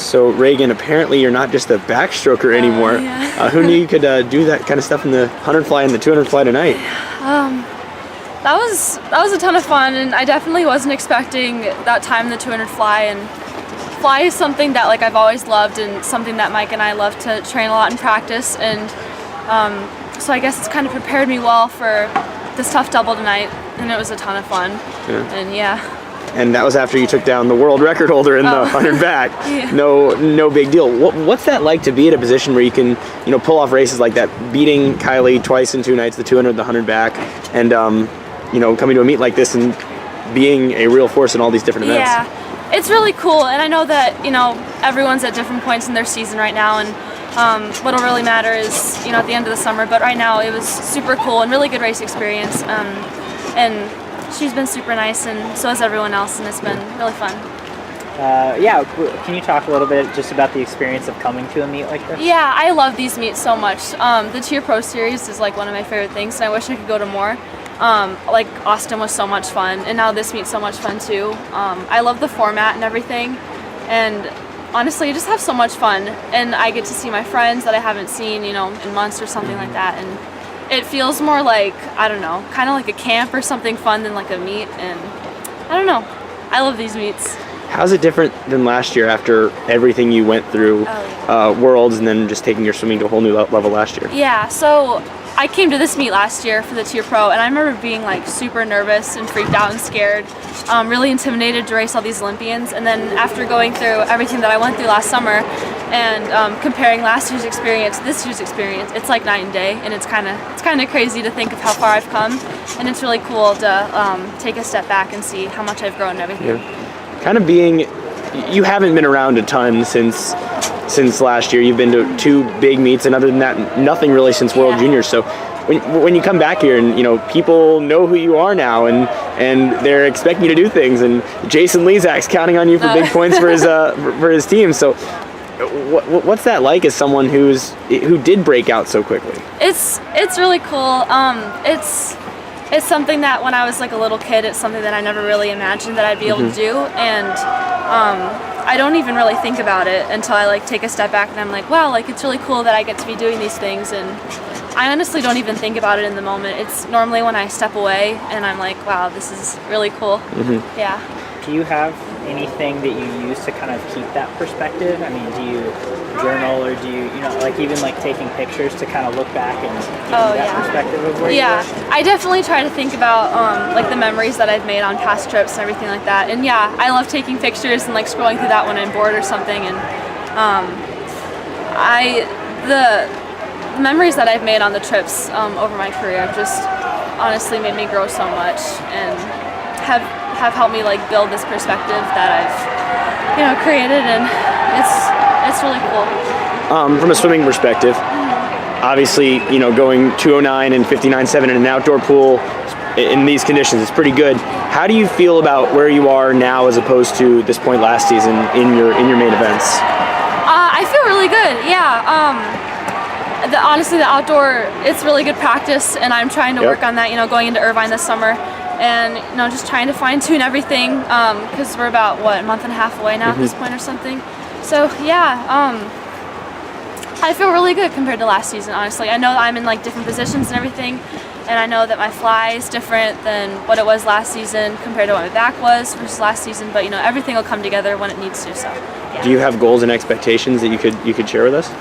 So Regan, apparently you're not just a backstroker anymore. Yeah. Who knew you could do that kind of stuff in the 100 fly and the 200 fly tonight? That was a ton of fun, and I definitely wasn't expecting that time in the 200 fly. And fly is something that like I've always loved, and something that Mike and I love to train a lot and practice. And so I guess it's kind of prepared me well for this tough double tonight, and it was a ton of fun. Yeah. And yeah. And that was after you took down the world record holder in the 100 back. Yeah. No big deal. What's that like to be at a position where you can, pull off races like that, beating Kylie twice in 2 nights, the 200, the 100 back, and coming to a meet like this and being a real force in all these different events? Yeah, it's really cool, and I know that everyone's at different points in their season right now, and what'll really matter is at the end of the summer. But right now it was super cool and really good race experience, and she's been super nice, and so has everyone else, and it's been really fun. Can you talk a little bit just about the experience of coming to a meet like this? Yeah, I love these meets so much. The TYR Pro Series is like one of my favorite things, and I wish I could go to more. Like Austin was so much fun, and now this meet's so much fun too. I love the format and everything, and honestly, I just have so much fun, and I get to see my friends that I haven't seen, in months or something like that, and it feels more like, I don't know, kind of like a camp or something fun than like a meet, and I don't know. I love these meets. How's it different than last year after everything you went through, Worlds, and then just taking your swimming to a whole new level last year? Yeah, so I came to this meet last year for the TYR Pro, and I remember being like super nervous and freaked out and scared, really intimidated to race all these Olympians. And then after going through everything that I went through last summer and comparing last year's experience to this year's experience, it's like night and day, and it's kind of crazy to think of how far I've come, and it's really cool to take a step back and see how much I've grown and everything. Yeah. Kind of you haven't been around a ton since last year. You've been to 2 big meets, and other than that, nothing really since World Juniors. So when you come back here and people know who you are now, and they're expecting you to do things, and Jason Lezak's counting on you for big points for his team. So what's that like as someone who did break out so quickly? It's really cool. It's something that when I was like a little kid, it's something that I never really imagined that I'd be able to do, and I don't even really think about it until I like take a step back and I'm like, wow, like it's really cool that I get to be doing these things, and I honestly don't even think about it in the moment. It's normally when I step away and I'm like, wow, this is really cool. Yeah. Do you have anything that you use to kind of keep that perspective? I mean, do you journal, or do you, even like taking pictures to kind of look back and give you that perspective of where you were? I definitely try to think about like the memories that I've made on past trips and everything like that. And yeah, I love taking pictures and like scrolling through that when I'm bored or something. And the memories that I've made on the trips over my career have just honestly made me grow so much, and have helped me like build this perspective that I've created, and it's really cool. From a swimming perspective, obviously going 209 and 59.7 in an outdoor pool in these conditions is pretty good. How do you feel about where you are now as opposed to this point last season in your main events? I feel really good. Honestly, the outdoor, it's really good practice, and I'm trying to work on that, going into Irvine this summer, and just trying to fine tune everything, because we're about a month and a half away now at this point or something. So I feel really good compared to last season, honestly. I know that I'm in like different positions and everything, and I know that my fly is different than what it was last season compared to what my back was versus last season, but everything will come together when it needs to. So yeah. Do you have goals and expectations that you could share with us?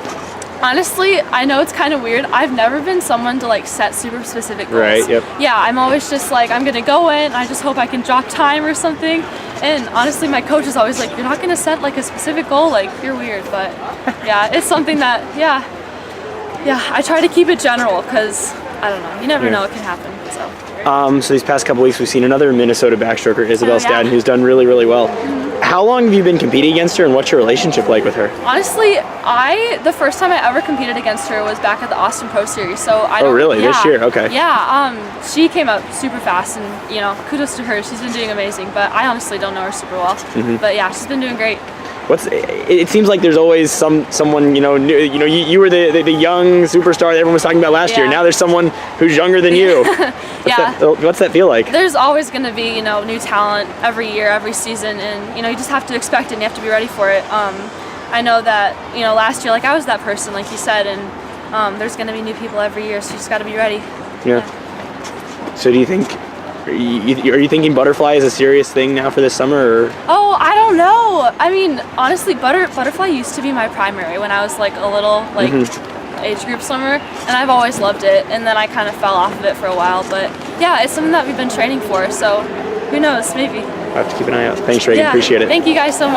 Honestly, I know it's kind of weird. I've never been someone to like set super specific goals. Right, yep. Yeah, I'm always just like, I'm gonna go in, I just hope I can drop time or something. And honestly, my coach is always like, you're not gonna set like a specific goal, like you're weird. But yeah, it's something that, I try to keep it general, because I don't know, you never know what can happen. So these past couple weeks we've seen another Minnesota backstroker, Isabel Stadden, who's done really, really well. How long have you been competing against her, and what's your relationship like with her? Honestly, the first time I ever competed against her was back at the Austin Pro Series. So I don't, really? This year? Okay. Yeah, she came up super fast, and kudos to her. She's been doing amazing, but I honestly don't know her super well. But yeah, she's been doing great. It seems like there's always someone new, you were the young superstar that everyone was talking about last year. Now there's someone who's younger than you. What's that feel like? There's always going to be new talent every year, every season, and you just have to expect it and you have to be ready for it. I know that, you know, last year, like I was that person, like you said, and there's going to be new people every year, so you just got to be ready. Yeah. So do you think, are you thinking butterfly is a serious thing now for this summer? Or? Oh, I don't know. I mean, honestly, butterfly used to be my primary when I was like a little like age group swimmer, and I've always loved it. And then I kind of fell off of it for a while, but yeah, it's something that we've been training for. So who knows? Maybe. I have to keep an eye out. Thanks, Regan. Yeah. Appreciate it. Thank you guys so much.